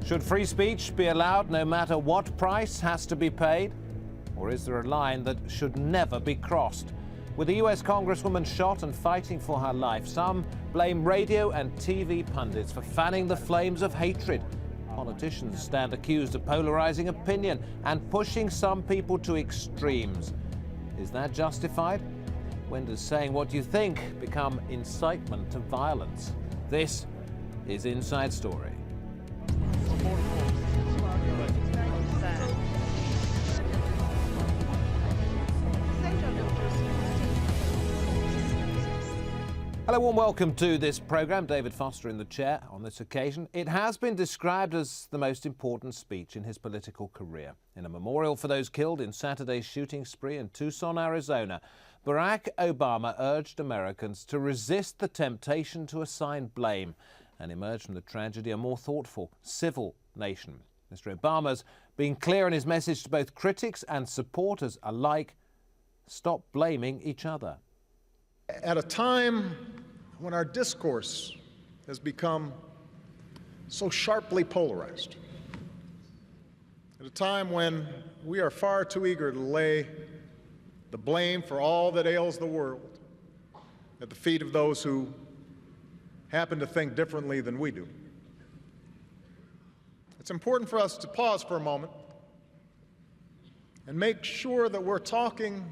Should free speech be allowed no matter what price has to be paid? Or is there a line that should never be crossed? With a US congresswoman shot and fighting for her life, some blame radio and TV pundits for fanning the flames of hatred. Politicians stand accused of polarizing opinion and pushing some people to extremes. Is that justified? When does saying what you think become incitement to violence? This is Inside Story. Hello and welcome to this programme. David Foster in the chair on this occasion. It has been described as the most important speech in his political career. In a memorial for those killed in Saturday's shooting spree in Tucson, Arizona, Barack Obama urged Americans to resist the temptation to assign blame and emerge from the tragedy a more thoughtful, civil nation. Mr. Obama's been clear in his message to both critics and supporters alike: stop blaming each other. At a time when our discourse has become so sharply polarized, at a time when we are far too eager to lay the blame for all that ails the world at the feet of those who happen to think differently than we do, it's important for us to pause for a moment and make sure that we're talking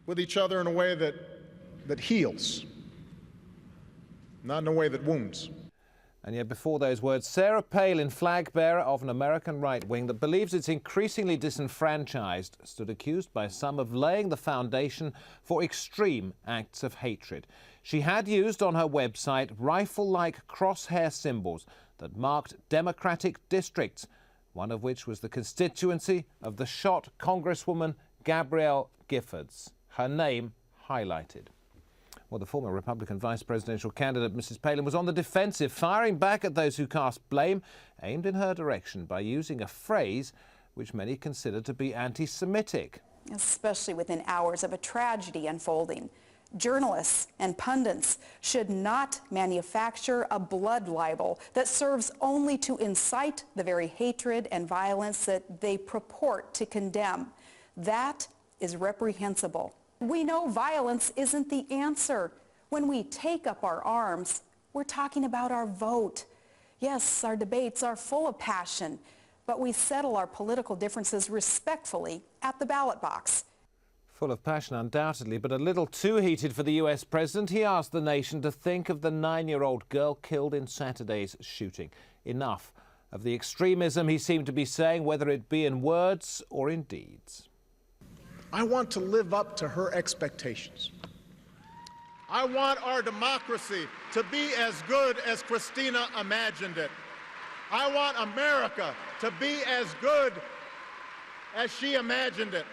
with each other in a way that heals, not in a way that wounds. And yet before those words, Sarah Palin, flag bearer of an American right wing that believes it's increasingly disenfranchised, stood accused by some of laying the foundation for extreme acts of hatred. She had used on her website rifle-like crosshair symbols that marked Democratic districts, one of which was the constituency of the shot Congresswoman Gabrielle Giffords, her name highlighted. Well, the former Republican vice presidential candidate, Mrs. Palin, was on the defensive, firing back at those who cast blame aimed in her direction by using a phrase which many consider to be anti-Semitic. Especially within hours of a tragedy unfolding. Journalists and pundits should not manufacture a blood libel that serves only to incite the very hatred and violence that they purport to condemn. That is reprehensible. We know violence isn't the answer. When we take up our arms, we're talking about our vote. Yes, our debates are full of passion, but we settle our political differences respectfully at the ballot box. Full of passion, undoubtedly, but a little too heated for the US president. He asked the nation to think of the 9-year-old girl killed in Saturday's shooting. Enough of the extremism, he seemed to be saying, whether it be in words or in deeds. I want to live up to her expectations. I want our democracy to be as good as Christina imagined it. I want America to be as good as she imagined it.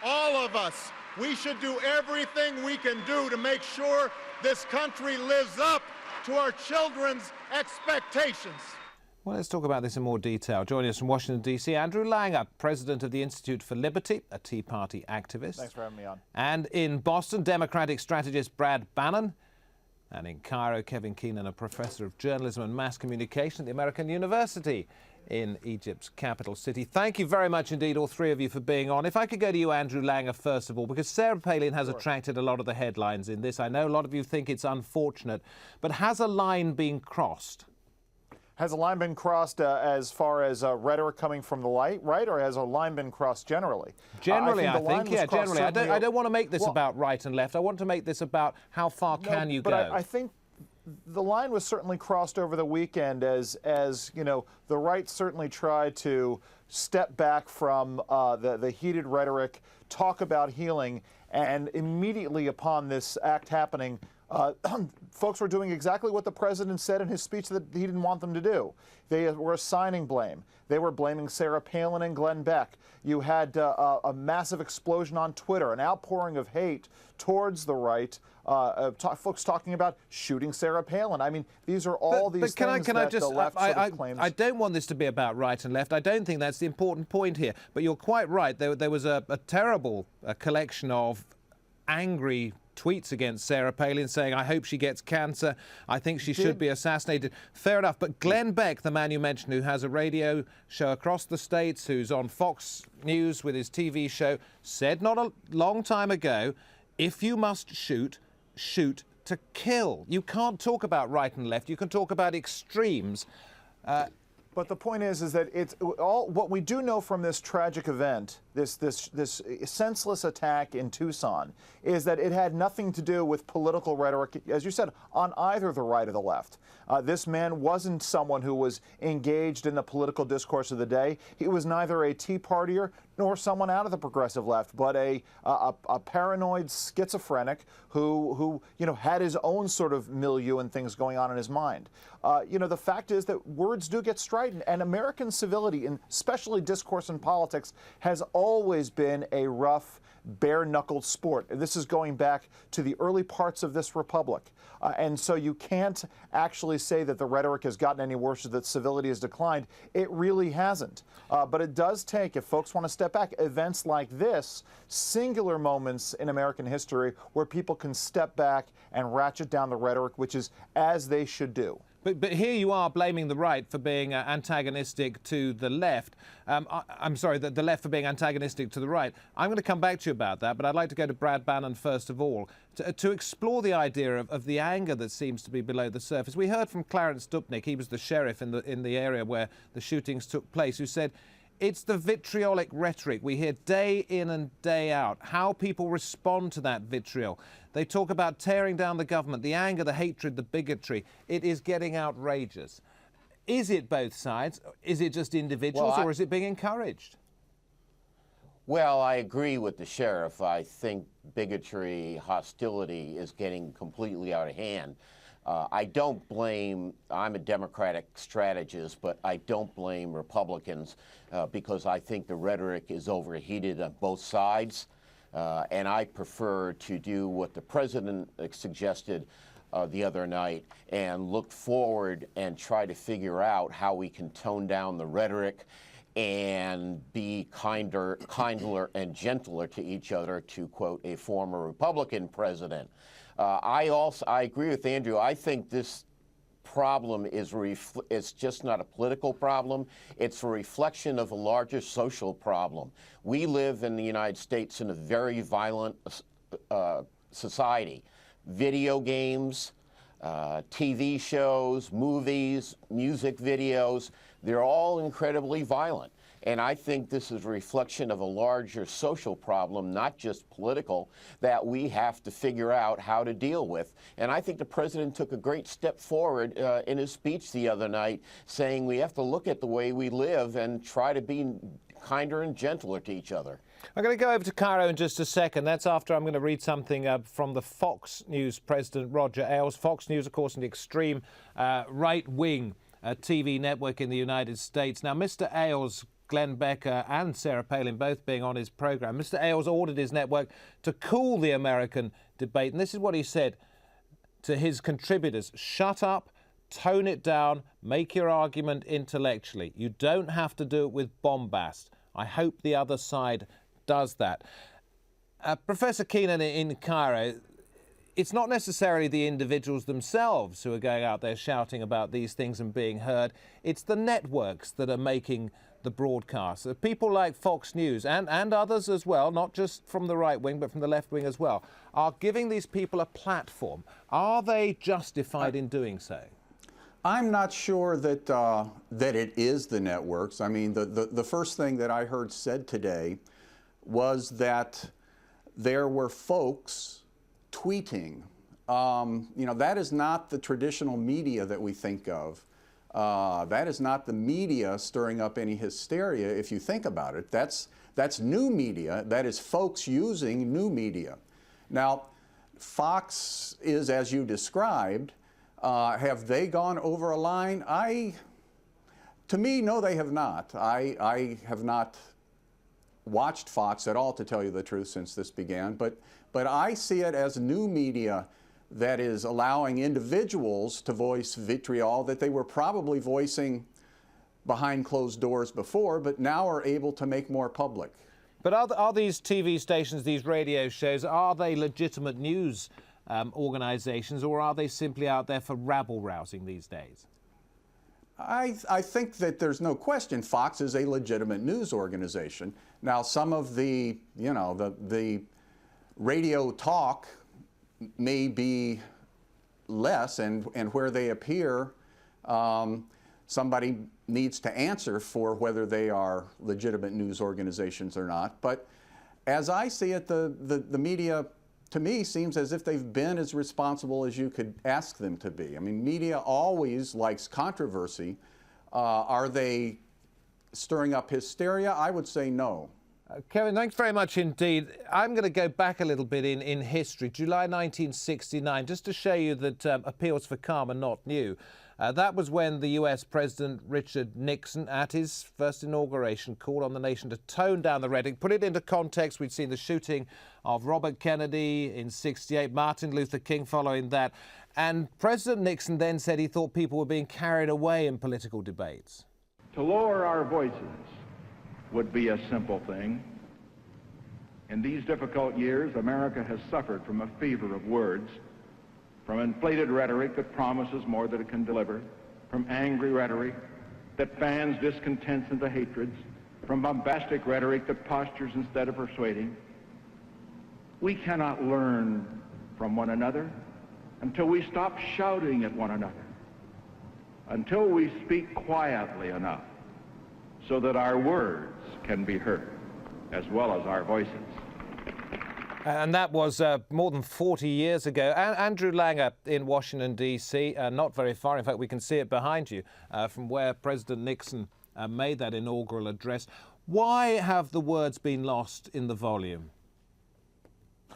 All of us, we should do everything we can do to make sure this country lives up to our children's expectations. Well, let's talk about this in more detail. Joining us from Washington, D.C., Andrew Langer, president of the Institute for Liberty, a Tea Party activist. Thanks for having me on. And in Boston, Democratic strategist Brad Bannon. And in Cairo, Kevin Keenan, a professor of journalism and mass communication at the American University in Egypt's capital city. Thank you very much indeed, all three of you, for being on. If I could go to you, Andrew Langer, first of all, because Sarah Palin has attracted a lot of the headlines in this. I know a lot of you think it's unfortunate, but has a line been crossed? Has a line been crossed as far as rhetoric coming from the right, or has a line been crossed generally? Generally, I think, yeah, generally. I don't want to make this about right and left. I want to make this about how far can you go. But I think the line was certainly crossed over the weekend as you know, the right certainly tried to step back from the heated rhetoric, talk about healing, and immediately upon this act happening, folks were doing exactly what the president said in his speech that he didn't want them to do. They were assigning blame. They were blaming Sarah Palin and Glenn Beck. You had a massive explosion on Twitter, an outpouring of hate towards the right, folks talking about shooting Sarah Palin. I mean, these are all these things that the left sort of claims. I don't want this to be about right and left. I don't think that's the important point here. But you're quite right. There was a terrible collection of angry tweets against Sarah Palin saying, I hope she gets cancer. I think she should be assassinated. Fair enough. But Glenn Beck, the man you mentioned, who has a radio show across the states, who's on Fox News with his TV show, said not a long time ago, if you must shoot, shoot to kill. You can't talk about right and left. You can talk about extremes. But the point is that it's all what we do know from this tragic event, this senseless attack in Tucson, is that it had nothing to do with political rhetoric, as you said, on either the right or the left. This man wasn't someone who was engaged in the political discourse of the day. He was neither a Tea Partier nor someone out of the progressive left, but a paranoid schizophrenic who had his own sort of milieu and things going on in his mind. The fact is that words do get strident, and American civility, and especially discourse in politics, has always been a rough, bare-knuckled sport. This is going back to the early parts of this republic. And so you can't actually say that the rhetoric has gotten any worse or that civility has declined. It really hasn't. But it does take, if folks want to step back, events like this, singular moments in American history where people can step back and ratchet down the rhetoric, which is as they should do. But here you are blaming the right for being antagonistic to the left. I'm sorry, the left for being antagonistic to the right. I'm going to come back to you about that, but I'd like to go to Brad Bannon first of all to explore the idea of the anger that seems to be below the surface. We heard from Clarence Dupnick, he was the sheriff in the area where the shootings took place, who said, it's the vitriolic rhetoric we hear day in and day out, how people respond to that vitriol. They talk about tearing down the government, the anger, the hatred, the bigotry. It is getting outrageous. Is it both sides? Is it just individuals, or is it being encouraged? Well, I agree with the sheriff. I think bigotry, hostility is getting completely out of hand. I don't blame, I'm a Democratic strategist, but I don't blame Republicans because I think the rhetoric is overheated on both sides. And I prefer to do what the president suggested the other night and look forward and try to figure out how we can tone down the rhetoric and be kinder and gentler to each other, to quote a former Republican president. I agree with Andrew. I think this problem is it's just not a political problem. It's a reflection of a larger social problem. We live in the United States in a very violent society. Video games, TV shows, movies, music videos, they're all incredibly violent. And I think this is a reflection of a larger social problem, not just political, that we have to figure out how to deal with. And I think the president took a great step forward in his speech the other night, saying we have to look at the way we live and try to be kinder and gentler to each other. I'm going to go over to Cairo in just a second. That's after I'm going to read something from the Fox News president, Roger Ailes. Fox News, of course, an extreme right-wing TV network in the United States. Now, Mr. Ailes, Glenn Becker and Sarah Palin both being on his program, Mr. Ailes ordered his network to cool the American debate. And this is what he said to his contributors: shut up, tone it down, make your argument intellectually. You don't have to do it with bombast. I hope the other side does that. Professor Keenan in Cairo, it's not necessarily the individuals themselves who are going out there shouting about these things and being heard. It's the networks that are making the broadcasts. People like Fox News and others as well, not just from the right wing but from the left wing as well, are giving these people a platform. Are they justified in doing so? I'm not sure that that it is the networks. I mean, the first thing that I heard said today was that there were folks tweeting. That is not the traditional media that we think of. That is not the media stirring up any hysteria, if you think about it. That's new media. That is folks using new media. Now, Fox is, as you described, have they gone over a line? To me, no, they have not. I have not watched Fox at all, to tell you the truth, since this began, but I see it as new media that is allowing individuals to voice vitriol that they were probably voicing behind closed doors before, but now are able to make more public. But are these TV stations, these radio shows, are they legitimate news organizations, or are they simply out there for rabble-rousing these days? I think that there's no question Fox is a legitimate news organization. Now, some of the, the radio talk may be less, and where they appear, somebody needs to answer for whether they are legitimate news organizations or not. But as I see it, the media, to me, seems as if they've been as responsible as you could ask them to be. I mean, media always likes controversy. Are they stirring up hysteria? I would say no. Kevin, thanks very much indeed. I'm going to go back a little bit in history. July 1969, just to show you that appeals for calm are not new. That was when the US President Richard Nixon, at his first inauguration, called on the nation to tone down the rhetoric. Put it into context, we'd seen the shooting of Robert Kennedy in '68, Martin Luther King following that. And President Nixon then said he thought people were being carried away in political debates. To lower our voices would be a simple thing. In these difficult years, America has suffered from a fever of words, from inflated rhetoric that promises more than it can deliver, from angry rhetoric that fans discontents into hatreds, from bombastic rhetoric that postures instead of persuading. We cannot learn from one another until we stop shouting at one another, until we speak quietly enough so that our words can be heard, as well as our voices. And that was more than 40 years ago. Andrew Langer in Washington, D.C., not very far. In fact, we can see it behind you from where President Nixon made that inaugural address. Why have the words been lost in the volume?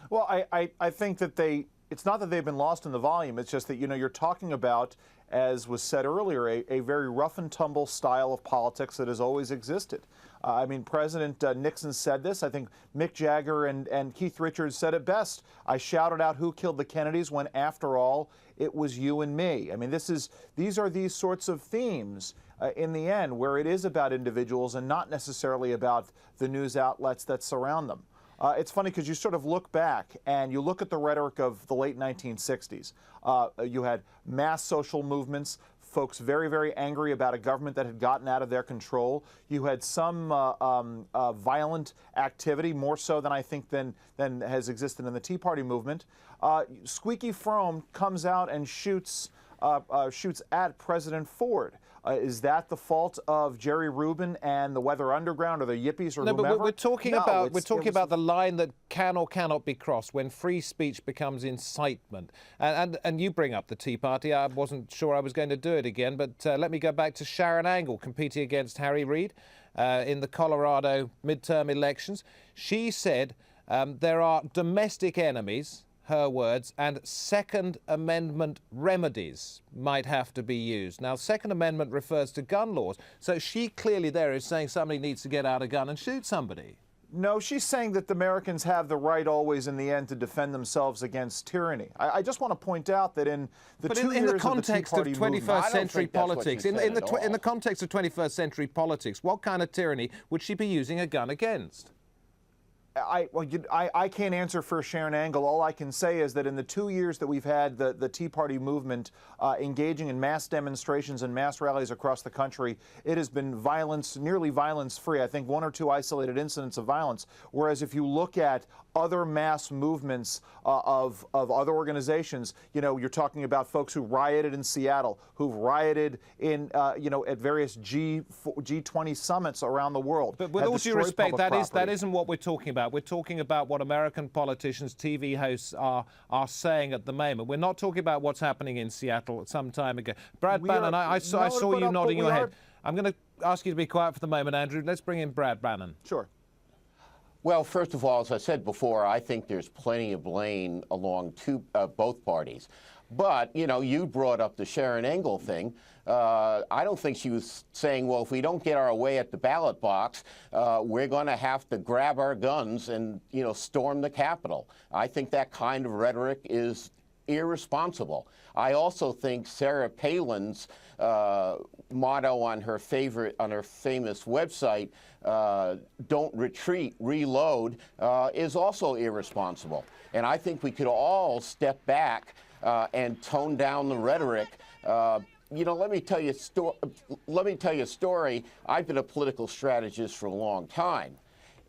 Well, I think that it's not that they've been lost in the volume. It's just that, you're talking about, as was said earlier, a very rough and tumble style of politics that has always existed. I mean, President Nixon said this. I think Mick Jagger and Keith Richards said it best. I shouted out who killed the Kennedys when, after all, it was you and me. I mean, these are these sorts of themes in the end where it is about individuals and not necessarily about the news outlets that surround them. It's funny because you sort of look back and you look at the rhetoric of the late 1960s. You had mass social movements, folks very, very angry about a government that had gotten out of their control. You had some violent activity, more so than I think than has existed in the Tea Party movement. Squeaky Fromme comes out and shoots at President Ford. Is that the fault of Jerry Rubin and the Weather Underground or the Yippies or whomever? No, but we're talking about the line that can or cannot be crossed when free speech becomes incitement. And you bring up the Tea Party. I wasn't sure I was going to do it again, but let me go back to Sharon Angle competing against Harry Reid in the Colorado midterm elections. She said there are domestic enemies, her words, and Second Amendment remedies might have to be used. Now, Second Amendment refers to gun laws, so she clearly there is saying somebody needs to get out a gun and shoot somebody. No, she's saying that the Americans have the right always in the end to defend themselves against tyranny. I just want to point out that in the 2 years of the context of 21st century politics, in the context of 21st century politics, what kind of tyranny would she be using a gun against? I can't answer for Sharon Angle. All I can say is that in the 2 years that we've had the Tea Party movement engaging in mass demonstrations and mass rallies across the country, it has been nearly violence-free. I think 1 or 2 isolated incidents of violence. Whereas if you look at other mass movements of other organizations, you're talking about folks who rioted in Seattle, who've rioted in, at various G20 summits around the world. But with all due respect, that isn't what we're talking about. We're talking about what American politicians, TV hosts are saying at the moment. We're not talking about what's happening in Seattle some time ago. Brad Bannon, I saw you nodding your head. I'm going to ask you to be quiet for the moment, Andrew. Let's bring in Brad Bannon. Sure. Well, first of all, as I said before, I think there's plenty of blame along both parties. But, you brought up the Sharon Angle thing. I don't think she was saying, well, if we don't get our way at the ballot box, we're going to have to grab our guns and, storm the Capitol. I think that kind of rhetoric is irresponsible. I also think Sarah Palin's motto on her famous website, "Don't retreat, reload," is also irresponsible. And I think we could all step back and tone down the rhetoric. You know, let me tell you a story. I've been a political strategist for a long time.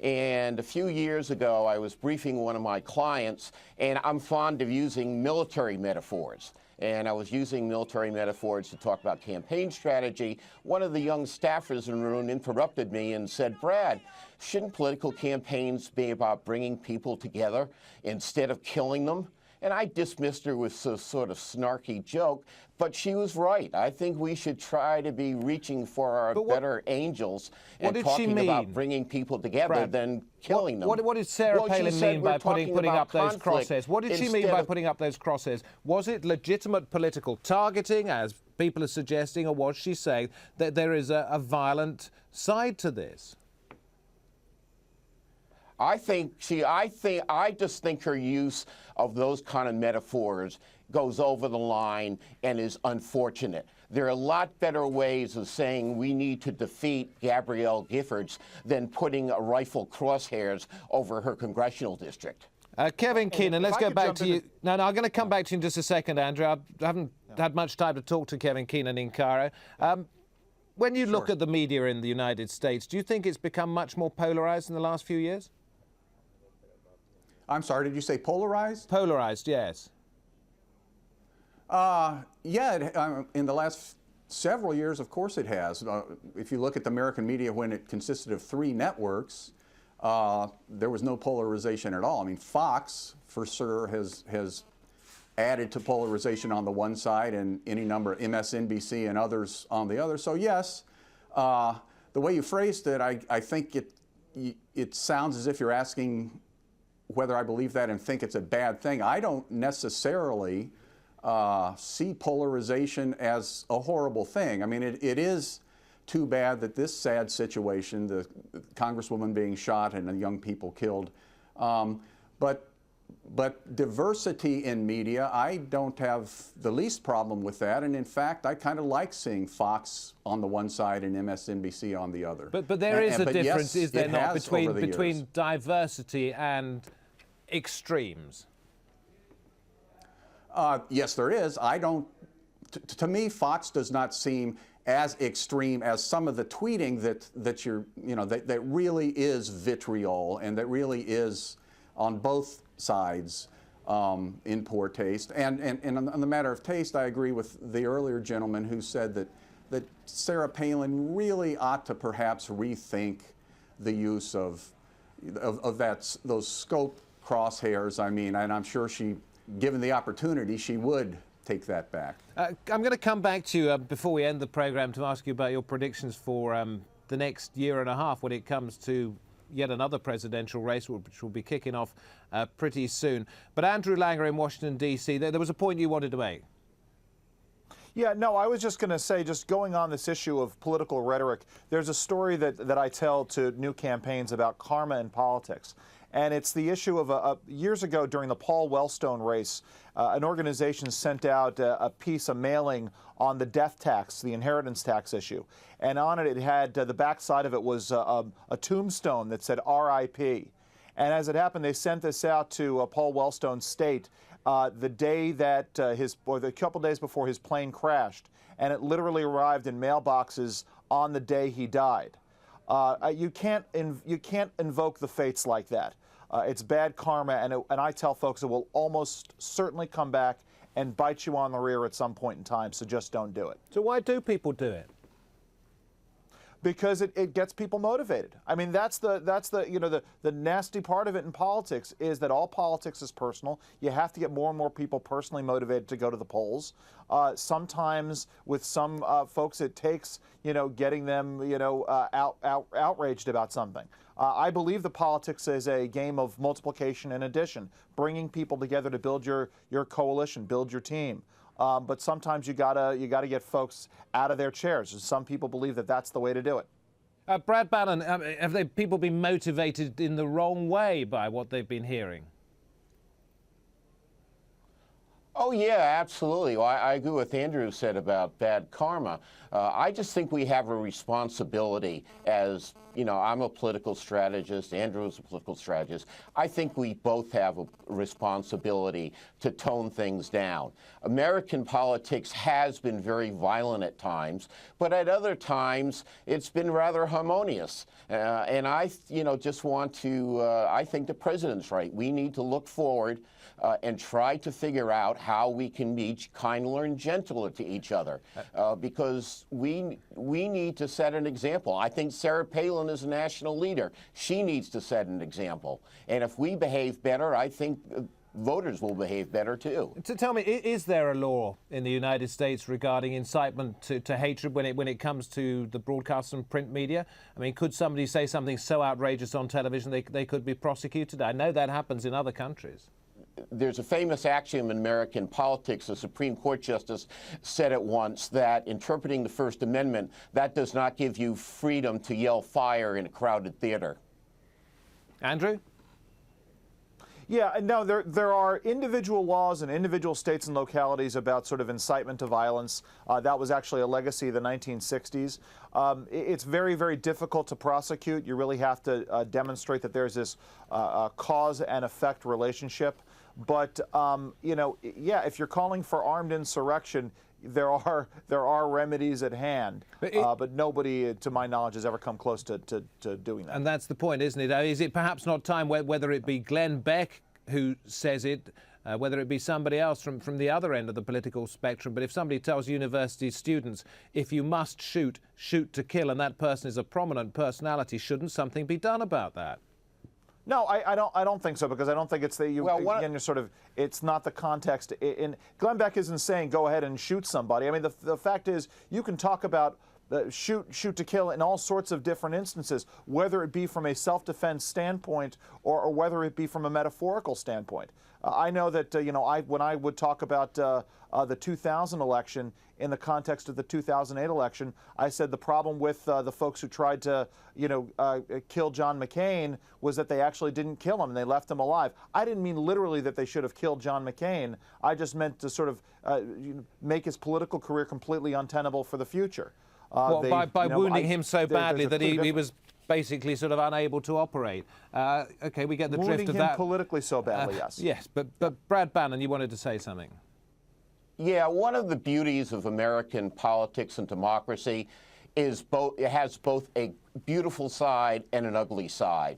And a few years ago, I was briefing one of my clients, and I'm fond of using military metaphors. And I was using military metaphors to talk about campaign strategy. One of the young staffers in the room interrupted me and said, "Brad, shouldn't political campaigns be about bringing people together instead of killing them?" And I dismissed her with a sort of snarky joke, but she was right. I think we should try to be reaching for our better angels and talking about bringing people together than killing them. What did Sarah Palin mean by putting up those crosshairs? What did she mean by putting up those crosshairs? Was it legitimate political targeting, as people are suggesting, or was she saying that there is a violent side to this? I just think her use of those kind of metaphors goes over the line and is unfortunate. There are a lot better ways of saying we need to defeat Gabrielle Giffords than putting a rifle crosshairs over her congressional district. Kevin Keenan, let's get back to you. No, I'm going to come back to you in just a second, Andrew. I haven't had much time to talk to Kevin Keenan in Cairo. When you look at the media in the United States, do you think it's become much more polarized in the last few years? I'm sorry, did you say polarized? Polarized, yes. Yeah, in the last several years, of course it has. If you look at the American media when it consisted of 3 networks, there was no polarization at all. I mean, Fox, for sure, has added to polarization on the one side and any number of MSNBC and others on the other. So yes, the way you phrased it, I think it sounds as if you're asking whether I believe that and think it's a bad thing. I don't necessarily see polarization as a horrible thing. I mean, it is too bad that this sad situation, the congresswoman being shot and the young people killed, but diversity in media, I don't have the least problem with that. And in fact, I kind of like seeing Fox on the one side and MSNBC on the other. But there is a difference, yes, is there not, between years. diversity and extremes? Yes, there is. I don't. To me, Fox does not seem as extreme as some of the tweeting that really is vitriol and that really is on both sides in poor taste. And on the matter of taste, I agree with the earlier gentleman who said that Sarah Palin really ought to perhaps rethink the use of those scope crosshairs. I mean, and I'm sure given the opportunity, she would take that back. I'm going to come back to you before we end the program to ask you about your predictions for the next year and a half when it comes to yet another presidential race, which will be kicking off pretty soon. But Andrew Langer in Washington, D.C., there was a point you wanted to make. Yeah, no, I was just going to say, just going on this issue of political rhetoric, there's a story that I tell to new campaigns about karma in politics. And it's the issue of years ago during the Paul Wellstone race, an organization sent out a mailing on the death tax, the inheritance tax issue. And on it, it had the backside of it was a tombstone that said R.I.P. And as it happened, they sent this out to Paul Wellstone's state the day that a couple days before his plane crashed. And it literally arrived in mailboxes on the day he died. You can't invoke the fates like that. It's bad karma, and I tell folks it will almost certainly come back and bite you on the rear at some point in time, so just don't do it. So why do people do it? Because it gets people motivated. I mean, that's the nasty part of it in politics is that all politics is personal. You have to get more and more people personally motivated to go to the polls. Sometimes with some folks, it takes getting them outraged about something. I believe the politics is a game of multiplication and addition, bringing people together to build your coalition, build your team. But sometimes you gotta get folks out of their chairs. Some people believe that that's the way to do it. Brad Palin, have people been motivated in the wrong way by what they've been hearing? Oh, yeah, absolutely. Well, I agree with Andrew said about bad karma. I just think we have a responsibility as, you know, I'm a political strategist, Andrew is a political strategist. I think we both have a responsibility to tone things down. American politics has been very violent at times, but at other times it's been rather harmonious. And I, you know, just want to, I think the president's right. We need to look forward and try to figure out how we can be kinder and gentler to each other, because we need to set an example. I think Sarah Palin is a national leader. She needs to set an example. And if we behave better, I think voters will behave better too. To tell me, is there a law in the United States regarding incitement to hatred when it comes to the broadcast and print media? I mean, could somebody say something so outrageous on television they could be prosecuted? I know that happens in other countries. There's a famous axiom in American politics. A Supreme Court justice said it once that interpreting the First Amendment, that does not give you freedom to yell fire in a crowded theater. Andrew? Yeah, no, there are individual laws in individual states and localities about sort of incitement to violence. That was actually a legacy of the 1960s. It's very, very difficult to prosecute. You really have to demonstrate that there's this cause and effect relationship. But, you know, yeah, if you're calling for armed insurrection, there are remedies at hand, but nobody, to my knowledge, has ever come close to doing that. And that's the point, isn't it? Is it perhaps not time, whether it be Glenn Beck who says it, whether it be somebody else from the other end of the political spectrum, but if somebody tells university students, if you must shoot, shoot to kill, and that person is a prominent personality, shouldn't something be done about that? No, I don't think so, because I don't think it's again, you're sort of, it's not the context. Glenn Beck isn't saying go ahead and shoot somebody. I mean, the fact is, you can talk about shoot to kill in all sorts of different instances, whether it be from a self-defense standpoint or whether it be from a metaphorical standpoint. I know that, you know, when I would talk about the 2000 election in the context of the 2008 election, I said the problem with the folks who tried to, you know, kill John McCain was that they actually didn't kill him and they left him alive. I didn't mean literally that they should have killed John McCain. I just meant to sort of make his political career completely untenable for the future. Well, by wounding him so badly that he was basically sort of unable to operate. Okay, we get the drift of that. Wounding him politically so badly, yes. Yes, but Brad Bannon, you wanted to say something. Yeah, one of the beauties of American politics and democracy is it has both a beautiful side and an ugly side.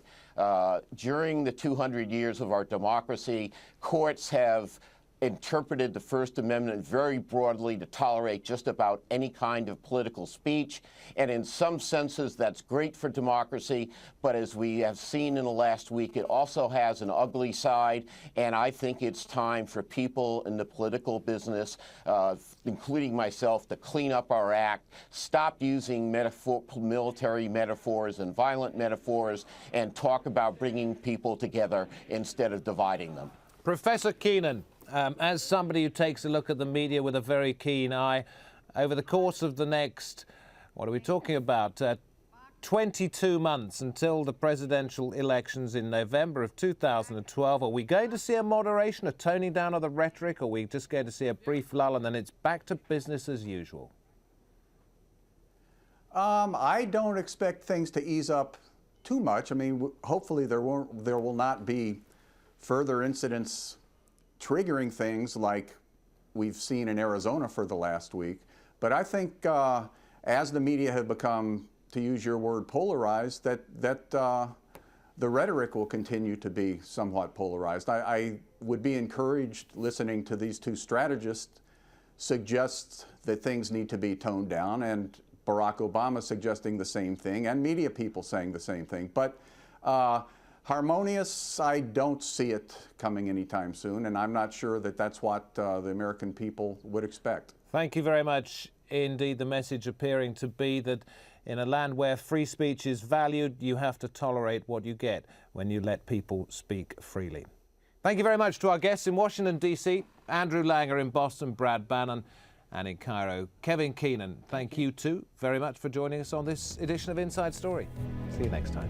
During the 200 years of our democracy, courts have interpreted the First Amendment very broadly to tolerate just about any kind of political speech. And in some senses, that's great for democracy. But as we have seen in the last week, it also has an ugly side. And I think it's time for people in the political business, including myself, to clean up our act, stop using military metaphors and violent metaphors, and talk about bringing people together instead of dividing them. Professor Keenan, as somebody who takes a look at the media with a very keen eye, over the course of the next, what are we talking about, 22 months until the presidential elections in November of 2012, are we going to see a moderation, a toning down of the rhetoric, or are we just going to see a brief lull and then it's back to business as usual? I don't expect things to ease up too much. I mean, hopefully there will not be further incidents triggering things like we've seen in Arizona for the last week. But I think as the media have become, to use your word, polarized, that the rhetoric will continue to be somewhat polarized. I would be encouraged, listening to these two strategists suggest that things need to be toned down, and Barack Obama suggesting the same thing, and media people saying the same thing. But harmonious, I don't see it coming anytime soon, and I'm not sure that that's what the American people would expect. Thank you very much indeed. The message appearing to be that in a land where free speech is valued, you have to tolerate what you get when you let people speak freely. Thank you very much to our guests in Washington, D.C., Andrew Langer in Boston, Brad Bannon, and in Cairo, Kevin Keenan. Thank you too very much for joining us on this edition of Inside Story. See you next time.